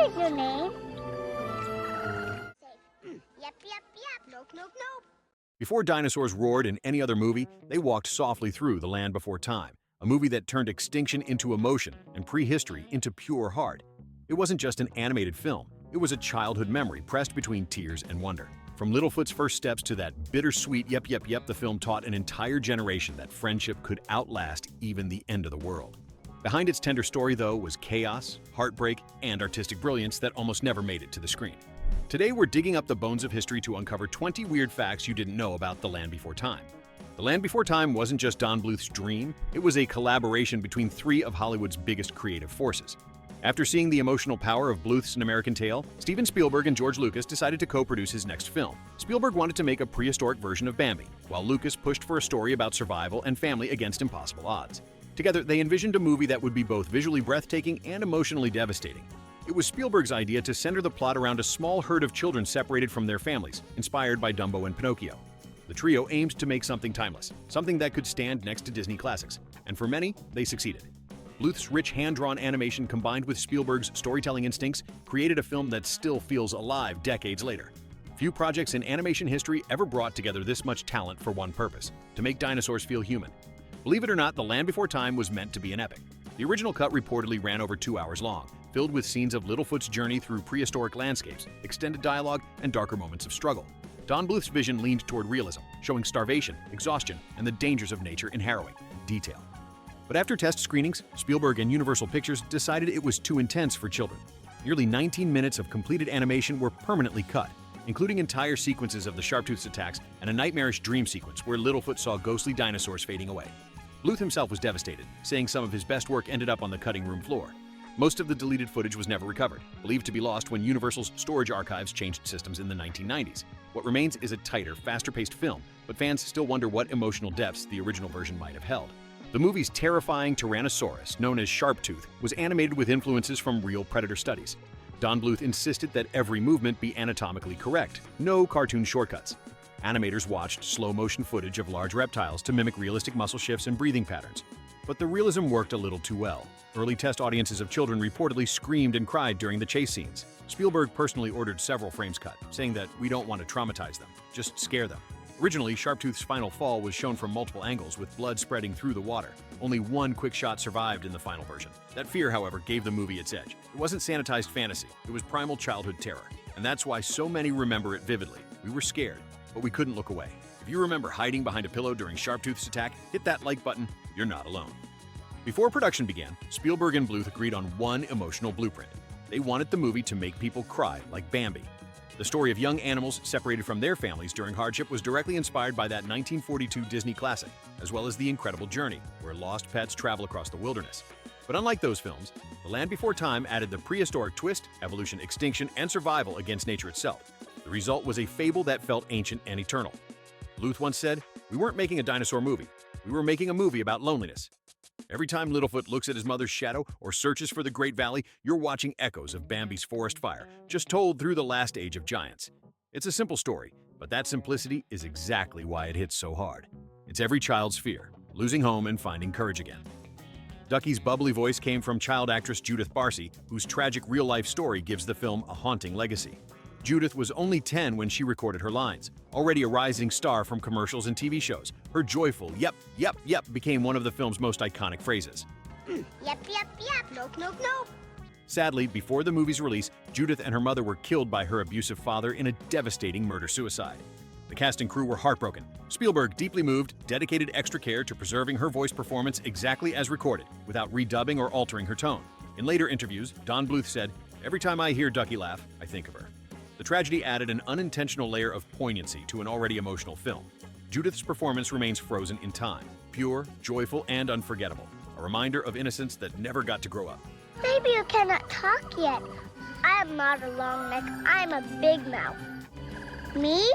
is your name? Yep, yep, yep. Nope, nope, nope. Before dinosaurs roared in any other movie, they walked softly through The Land Before Time, a movie that turned extinction into emotion and prehistory into pure heart. It wasn't just an animated film, it was a childhood memory pressed between tears and wonder. From Littlefoot's first steps to that bittersweet yep, yep, yep, the film taught an entire generation that friendship could outlast even the end of the world. Behind its tender story, though, was chaos, heartbreak, and artistic brilliance that almost never made it to the screen. Today, we're digging up the bones of history to uncover 20 weird facts you didn't know about The Land Before Time. The Land Before Time wasn't just Don Bluth's dream, it was a collaboration between three of Hollywood's biggest creative forces. After seeing the emotional power of Bluth's An American Tail, Steven Spielberg and George Lucas decided to co-produce his next film. Spielberg wanted to make a prehistoric version of Bambi, while Lucas pushed for a story about survival and family against impossible odds. Together, they envisioned a movie that would be both visually breathtaking and emotionally devastating. It was Spielberg's idea to center the plot around a small herd of children separated from their families, inspired by Dumbo and Pinocchio. The trio aimed to make something timeless, something that could stand next to Disney classics, and for many, they succeeded. Bluth's rich hand-drawn animation combined with Spielberg's storytelling instincts created a film that still feels alive decades later. Few projects in animation history ever brought together this much talent for one purpose: to make dinosaurs feel human. Believe it or not, The Land Before Time was meant to be an epic. The original cut reportedly ran over 2 hours long, filled with scenes of Littlefoot's journey through prehistoric landscapes, extended dialogue, and darker moments of struggle. Don Bluth's vision leaned toward realism, showing starvation, exhaustion, and the dangers of nature in harrowing detail. But after test screenings, Spielberg and Universal Pictures decided it was too intense for children. Nearly 19 minutes of completed animation were permanently cut, including entire sequences of the Sharptooth's attacks and a nightmarish dream sequence where Littlefoot saw ghostly dinosaurs fading away. Bluth himself was devastated, saying some of his best work ended up on the cutting room floor. Most of the deleted footage was never recovered, believed to be lost when Universal's storage archives changed systems in the 1990s. What remains is a tighter, faster-paced film, but fans still wonder what emotional depths the original version might have held. The movie's terrifying Tyrannosaurus, known as Sharptooth, was animated with influences from real predator studies. Don Bluth insisted that every movement be anatomically correct, no cartoon shortcuts. Animators watched slow-motion footage of large reptiles to mimic realistic muscle shifts and breathing patterns. But the realism worked a little too well. Early test audiences of children reportedly screamed and cried during the chase scenes. Spielberg personally ordered several frames cut, saying that we don't want to traumatize them, just scare them. Originally, Sharptooth's final fall was shown from multiple angles with blood spreading through the water. Only one quick shot survived in the final version. That fear, however, gave the movie its edge. It wasn't sanitized fantasy, it was primal childhood terror. And that's why so many remember it vividly. We were scared, but we couldn't look away. If you remember hiding behind a pillow during Sharptooth's attack, hit that like button, you're not alone. Before production began, Spielberg and Bluth agreed on one emotional blueprint. They wanted the movie to make people cry like Bambi. The story of young animals separated from their families during hardship was directly inspired by that 1942 Disney classic, as well as The Incredible Journey, where lost pets travel across the wilderness. But unlike those films, The Land Before Time added the prehistoric twist, evolution, extinction, and survival against nature itself. The result was a fable that felt ancient and eternal. Bluth once said, "We weren't making a dinosaur movie. We were making a movie about loneliness." Every time Littlefoot looks at his mother's shadow or searches for the Great Valley, you're watching echoes of Bambi's forest fire, just told through the last age of giants. It's a simple story, but that simplicity is exactly why it hits so hard. It's every child's fear, losing home and finding courage again. Ducky's bubbly voice came from child actress Judith Barcy, whose tragic real-life story gives the film a haunting legacy. Judith was only 10 when she recorded her lines. Already a rising star from commercials and TV shows, her joyful "yep, yep, yep" became one of the film's most iconic phrases. Yep, yep, yep. Nope, nope, nope. Sadly, before the movie's release, Judith and her mother were killed by her abusive father in a devastating murder-suicide. The cast and crew were heartbroken. Spielberg, deeply moved, dedicated extra care to preserving her voice performance exactly as recorded, without redubbing or altering her tone. In later interviews, Don Bluth said, "Every time I hear Ducky laugh, I think of her." The tragedy added an unintentional layer of poignancy to an already emotional film. Judith's performance remains frozen in time, pure, joyful, and unforgettable, a reminder of innocence that never got to grow up. Baby, you cannot talk yet. I am not a long neck. I'm a big mouth. Me?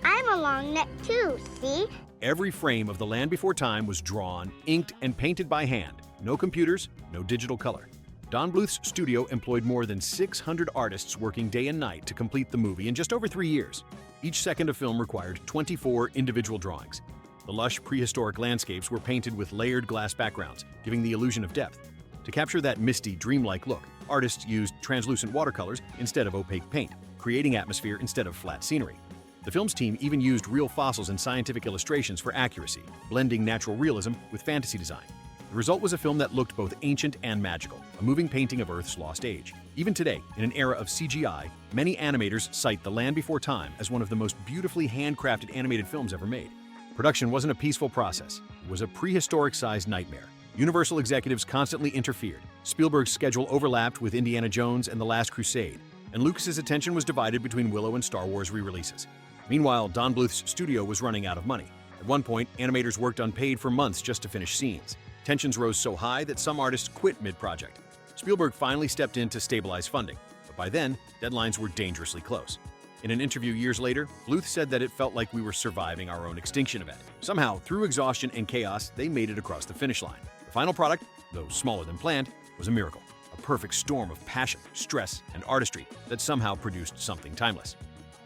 I'm a long neck too, see? Every frame of The Land Before Time was drawn, inked, and painted by hand. No computers, no digital color. Don Bluth's studio employed more than 600 artists working day and night to complete the movie in just over 3 years. Each second of film required 24 individual drawings. The lush prehistoric landscapes were painted with layered glass backgrounds, giving the illusion of depth. To capture that misty, dreamlike look, Artists used translucent watercolors instead of opaque paint, creating atmosphere instead of flat scenery. The film's team even used real fossils and scientific illustrations for accuracy, blending natural realism with fantasy design. The result was a film that looked both ancient and magical, a moving painting of Earth's lost age. Even today, in an era of CGI, many animators cite The Land Before Time as one of the most beautifully handcrafted animated films ever made. Production wasn't a peaceful process. It was a prehistoric-sized nightmare. Universal executives constantly interfered. Spielberg's schedule overlapped with Indiana Jones and The Last Crusade, and Lucas's attention was divided between Willow and Star Wars re-releases. Meanwhile, Don Bluth's studio was running out of money. At one point, animators worked unpaid for months just to finish scenes. Tensions rose so high that some artists quit mid-project. Spielberg finally stepped in to stabilize funding, but by then, deadlines were dangerously close. In an interview years later, Bluth said that it felt like we were surviving our own extinction event. Somehow, through exhaustion and chaos, they made it across the finish line. The final product, though smaller than planned, was a miracle. A perfect storm of passion, stress, and artistry that somehow produced something timeless.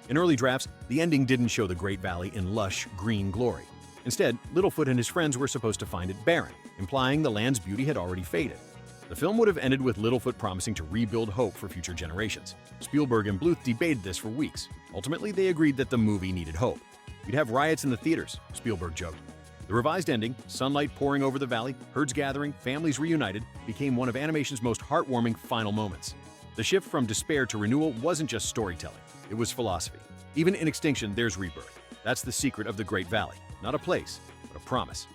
In early drafts, the ending didn't show the Great Valley in lush, green glory. Instead, Littlefoot and his friends were supposed to find it barren, implying the land's beauty had already faded. The film would have ended with Littlefoot promising to rebuild hope for future generations. Spielberg and Bluth debated this for weeks. Ultimately, they agreed that the movie needed hope. "We'd have riots in the theaters," Spielberg joked. The revised ending, sunlight pouring over the valley, herds gathering, families reunited, became one of animation's most heartwarming final moments. The shift from despair to renewal wasn't just storytelling, it was philosophy. Even in extinction, there's rebirth. That's the secret of the Great Valley. Not a place, but a promise.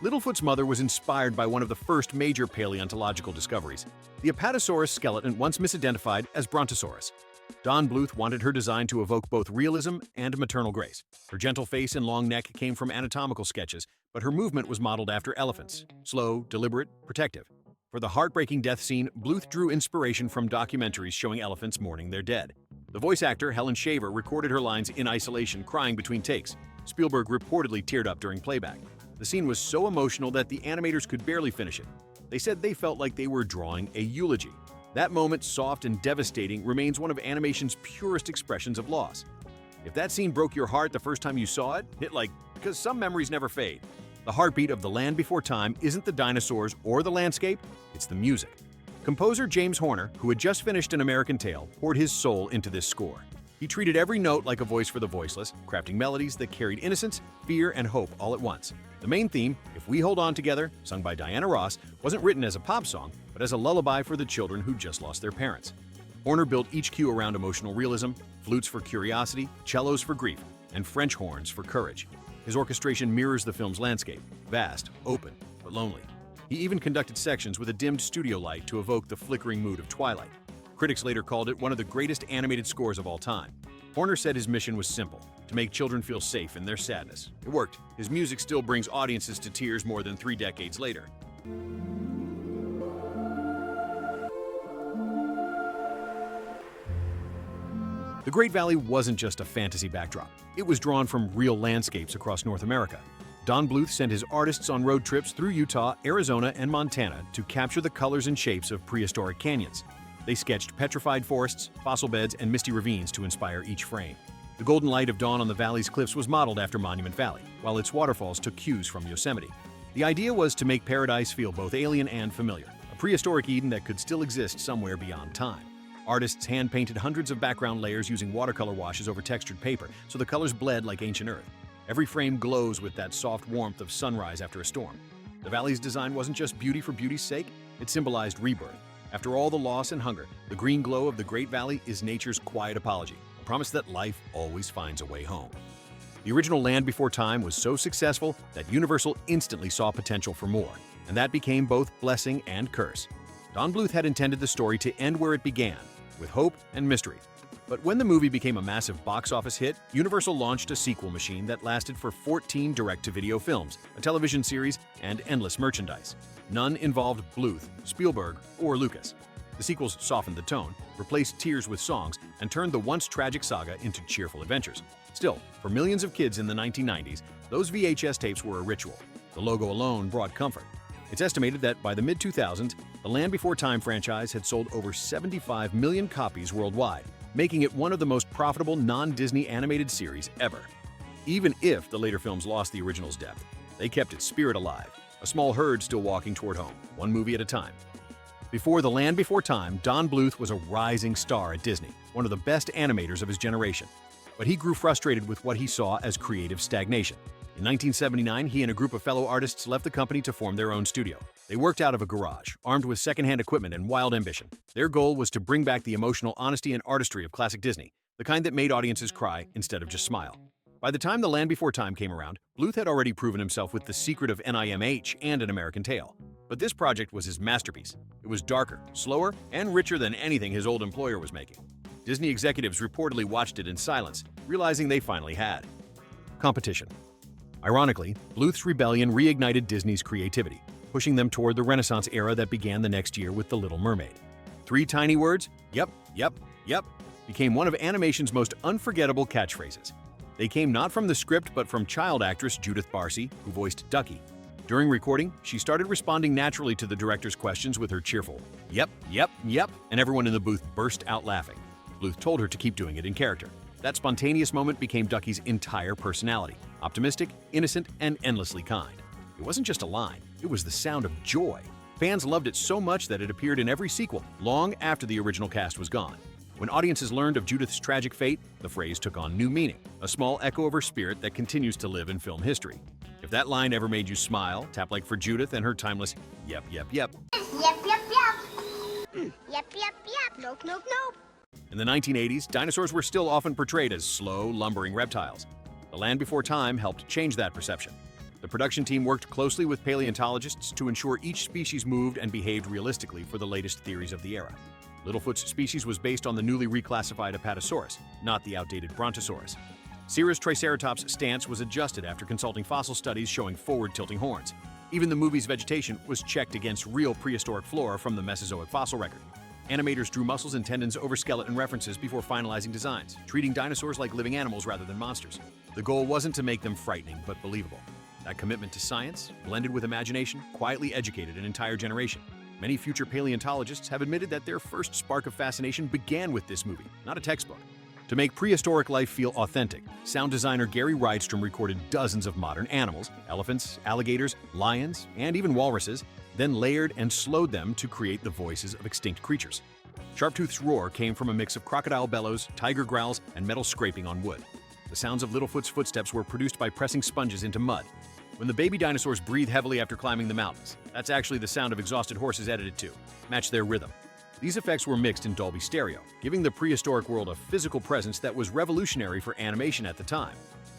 Littlefoot's mother was inspired by one of the first major paleontological discoveries, the Apatosaurus skeleton once misidentified as Brontosaurus. Don Bluth wanted her design to evoke both realism and maternal grace. Her gentle face and long neck came from anatomical sketches, but her movement was modeled after elephants, slow, deliberate, protective. For the heartbreaking death scene, Bluth drew inspiration from documentaries showing elephants mourning their dead. The voice actor, Helen Shaver, recorded her lines in isolation, crying between takes. Spielberg reportedly teared up during playback. The scene was so emotional that the animators could barely finish it. They said they felt like they were drawing a eulogy. That moment, soft and devastating, remains one of animation's purest expressions of loss. If that scene broke your heart the first time you saw it, hit like, because some memories never fade. The heartbeat of The Land Before Time isn't the dinosaurs or the landscape, it's the music. Composer James Horner, who had just finished An American Tail, poured his soul into this score. He treated every note like a voice for the voiceless, crafting melodies that carried innocence, fear, and hope all at once. The main theme, If We Hold On Together, sung by Diana Ross, wasn't written as a pop song, but as a lullaby for the children who just lost their parents. Horner built each cue around emotional realism, flutes for curiosity, cellos for grief, and French horns for courage. His orchestration mirrors the film's landscape, vast, open, but lonely. He even conducted sections with a dimmed studio light to evoke the flickering mood of twilight. Critics later called it one of the greatest animated scores of all time. Horner said his mission was simple, to make children feel safe in their sadness. It worked. His music still brings audiences to tears more than 3 decades later. The Great Valley wasn't just a fantasy backdrop. It was drawn from real landscapes across North America. Don Bluth sent his artists on road trips through Utah, Arizona, and Montana to capture the colors and shapes of prehistoric canyons. They sketched petrified forests, fossil beds, and misty ravines to inspire each frame. The golden light of dawn on the valley's cliffs was modeled after Monument Valley, while its waterfalls took cues from Yosemite. The idea was to make paradise feel both alien and familiar, a prehistoric Eden that could still exist somewhere beyond time. Artists hand-painted hundreds of background layers using watercolor washes over textured paper, so the colors bled like ancient Earth. Every frame glows with that soft warmth of sunrise after a storm. The valley's design wasn't just beauty for beauty's sake, it symbolized rebirth. After all the loss and hunger, the green glow of the Great Valley is nature's quiet apology, a promise that life always finds a way home. The original Land Before Time was so successful that Universal instantly saw potential for more, and that became both blessing and curse. Don Bluth had intended the story to end where it began, with hope and mystery. But when the movie became a massive box office hit, Universal launched a sequel machine that lasted for 14 direct-to-video films, a television series, and endless merchandise. None involved Bluth, Spielberg, or Lucas. The sequels softened the tone, replaced tears with songs, and turned the once tragic saga into cheerful adventures. Still, for millions of kids in the 1990s, those VHS tapes were a ritual. The logo alone brought comfort. It's estimated that by the mid-2000s, the Land Before Time franchise had sold over 75 million copies worldwide, making it one of the most profitable non-Disney animated series ever. Even if the later films lost the original's depth, they kept its spirit alive, a small herd still walking toward home, one movie at a time. Before The Land Before Time, Don Bluth was a rising star at Disney, one of the best animators of his generation. But he grew frustrated with what he saw as creative stagnation. In 1979, he and a group of fellow artists left the company to form their own studio. They worked out of a garage, armed with secondhand equipment and wild ambition. Their goal was to bring back the emotional honesty and artistry of classic Disney, the kind that made audiences cry instead of just smile. By the time The Land Before Time came around, Bluth had already proven himself with The Secret of NIMH and An American Tail. But this project was his masterpiece. It was darker, slower, and richer than anything his old employer was making. Disney executives reportedly watched it in silence, realizing they finally had. Competition. Ironically, Bluth's rebellion reignited Disney's creativity, pushing them toward the Renaissance era that began the next year with The Little Mermaid. 3 tiny words, yep, yep, yep, became one of animation's most unforgettable catchphrases. They came not from the script but from child actress Judith Barcy, who voiced Ducky. During recording, she started responding naturally to the director's questions with her cheerful, yep, yep, yep, and everyone in the booth burst out laughing. Bluth told her to keep doing it in character. That spontaneous moment became Ducky's entire personality, optimistic, innocent, and endlessly kind. It wasn't just a line, it was the sound of joy. Fans loved it so much that it appeared in every sequel, long after the original cast was gone. When audiences learned of Judith's tragic fate, the phrase took on new meaning, a small echo of her spirit that continues to live in film history. If that line ever made you smile, tap like for Judith and her timeless yep, yep, yep. Yep, yep, yep. Yep, yep, yep. Nope, nope, nope. In the 1980s, dinosaurs were still often portrayed as slow, lumbering reptiles. The Land Before Time helped change that perception. The production team worked closely with paleontologists to ensure each species moved and behaved realistically for the latest theories of the era. Littlefoot's species was based on the newly reclassified Apatosaurus, not the outdated Brontosaurus. Cirrus Triceratops' stance was adjusted after consulting fossil studies showing forward-tilting horns. Even the movie's vegetation was checked against real prehistoric flora from the Mesozoic fossil record. Animators drew muscles and tendons over skeleton references before finalizing designs, treating dinosaurs like living animals rather than monsters. The goal wasn't to make them frightening, but believable. That commitment to science, blended with imagination, quietly educated an entire generation. Many future paleontologists have admitted that their first spark of fascination began with this movie, not a textbook. To make prehistoric life feel authentic, sound designer Gary Rydstrom recorded dozens of modern animals, elephants, alligators, lions, and even walruses, then layered and slowed them to create the voices of extinct creatures. Sharptooth's roar came from a mix of crocodile bellows, tiger growls, and metal scraping on wood. The sounds of Littlefoot's footsteps were produced by pressing sponges into mud. When the baby dinosaurs breathe heavily after climbing the mountains, that's actually the sound of exhausted horses edited to match their rhythm. These effects were mixed in Dolby Stereo, giving the prehistoric world a physical presence that was revolutionary for animation at the time.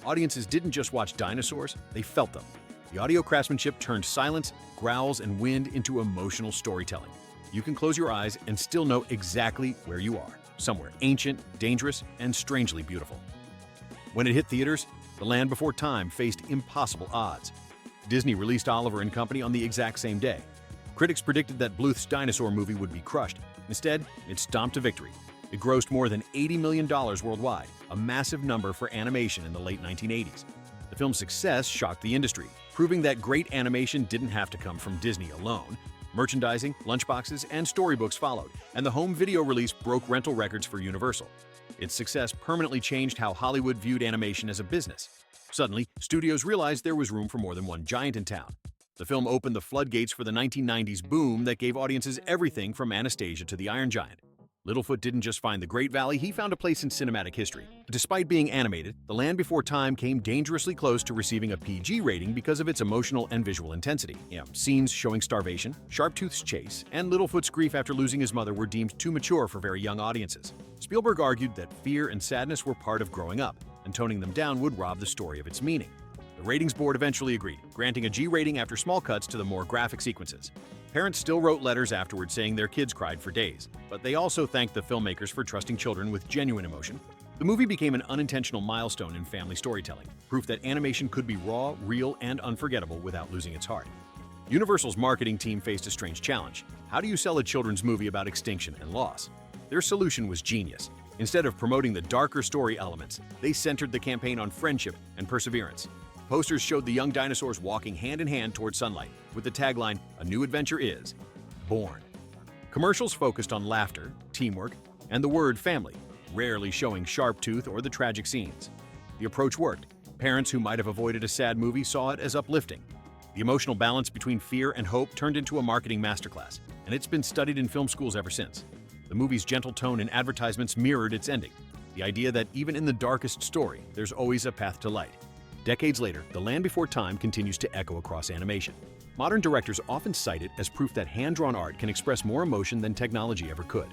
Audiences didn't just watch dinosaurs, they felt them. The audio craftsmanship turned silence, growls, and wind into emotional storytelling. You can close your eyes and still know exactly where you are, somewhere ancient, dangerous, and strangely beautiful. When it hit theaters, The Land Before Time faced impossible odds. Disney released Oliver and Company on the exact same day. Critics predicted that Bluth's dinosaur movie would be crushed. Instead, it stomped to victory. It grossed more than $80 million worldwide, a massive number for animation in the late 1980s. The film's success shocked the industry, proving that great animation didn't have to come from Disney alone. Merchandising, lunchboxes, and storybooks followed, and the home video release broke rental records for Universal. Its success permanently changed how Hollywood viewed animation as a business. Suddenly, studios realized there was room for more than one giant in town. The film opened the floodgates for the 1990s boom that gave audiences everything from Anastasia to the Iron Giant. Littlefoot didn't just find the Great Valley, he found a place in cinematic history. Despite being animated, The Land Before Time came dangerously close to receiving a PG rating because of its emotional and visual intensity. Scenes showing starvation, Sharptooth's chase, and Littlefoot's grief after losing his mother were deemed too mature for very young audiences. Spielberg argued that fear and sadness were part of growing up, and toning them down would rob the story of its meaning. The ratings board eventually agreed, granting a G rating after small cuts to the more graphic sequences. Parents still wrote letters afterward saying their kids cried for days, but they also thanked the filmmakers for trusting children with genuine emotion. The movie became an unintentional milestone in family storytelling, proof that animation could be raw, real, and unforgettable without losing its heart. Universal's marketing team faced a strange challenge. How do you sell a children's movie about extinction and loss? Their solution was genius. Instead of promoting the darker story elements, they centered the campaign on friendship and perseverance. Posters showed the young dinosaurs walking hand in hand toward sunlight, with the tagline, "A new adventure is born." Commercials focused on laughter, teamwork, and the word family, rarely showing Sharptooth or the tragic scenes. The approach worked. Parents who might have avoided a sad movie saw it as uplifting. The emotional balance between fear and hope turned into a marketing masterclass. and it's been studied in film schools ever since. The movie's gentle tone and advertisements mirrored its ending, the idea that even in the darkest story, there's always a path to light. Decades later, The Land Before Time continues to echo across animation. Modern directors often cite it as proof that hand-drawn art can express more emotion than technology ever could.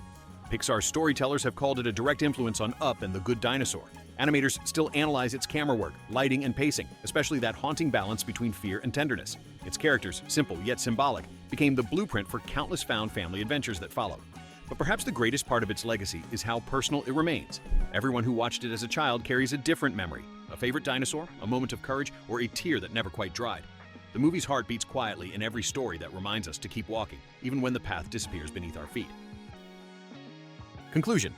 Pixar's storytellers have called it a direct influence on Up and The Good Dinosaur. Animators still analyze its camera work, lighting, and pacing, especially that haunting balance between fear and tenderness. Its characters, simple yet symbolic, became the blueprint for countless found family adventures that followed. But perhaps the greatest part of its legacy is how personal it remains. Everyone who watched it as a child carries a different memory, a favorite dinosaur, a moment of courage, or a tear that never quite dried. The movie's heart beats quietly in every story that reminds us to keep walking, even when the path disappears beneath our feet. Conclusion.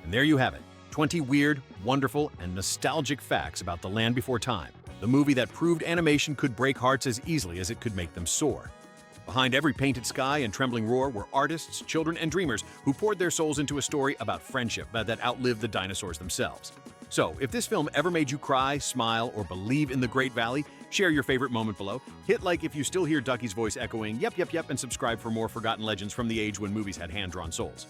And there you have it, 20 weird, wonderful, and nostalgic facts about The Land Before Time, the movie that proved animation could break hearts as easily as it could make them soar. Behind every painted sky and trembling roar were artists, children, and dreamers who poured their souls into a story about friendship that outlived the dinosaurs themselves. So, if this film ever made you cry, smile, or believe in the Great Valley, share your favorite moment below. Hit like if you still hear Ducky's voice echoing, yep, yep, yep, and subscribe for more forgotten legends from the age when movies had hand-drawn souls.